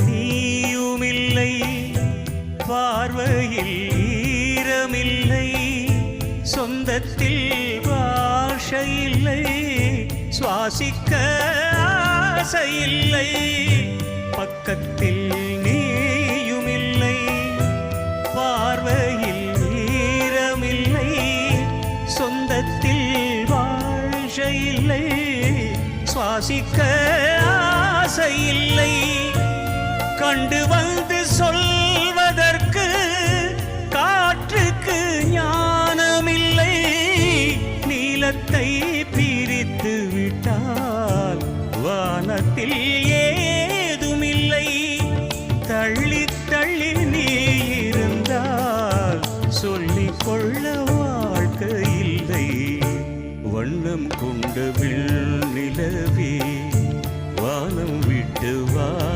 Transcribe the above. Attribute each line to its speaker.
Speaker 1: நீயுமில்லை, பார்வையில் ஈரமில்லை, சொந்தத்தில் பாஷையில்லை, சுவாசிக்க ஆசையில்லை. பக்கத்தில் நீயுமில்லை, பார்வையில் ஈரமில்லை, சொந்தத்தில் பாஷையில்லை, சுவாசிக்க ஆசையில்லை. கண்டு வந்து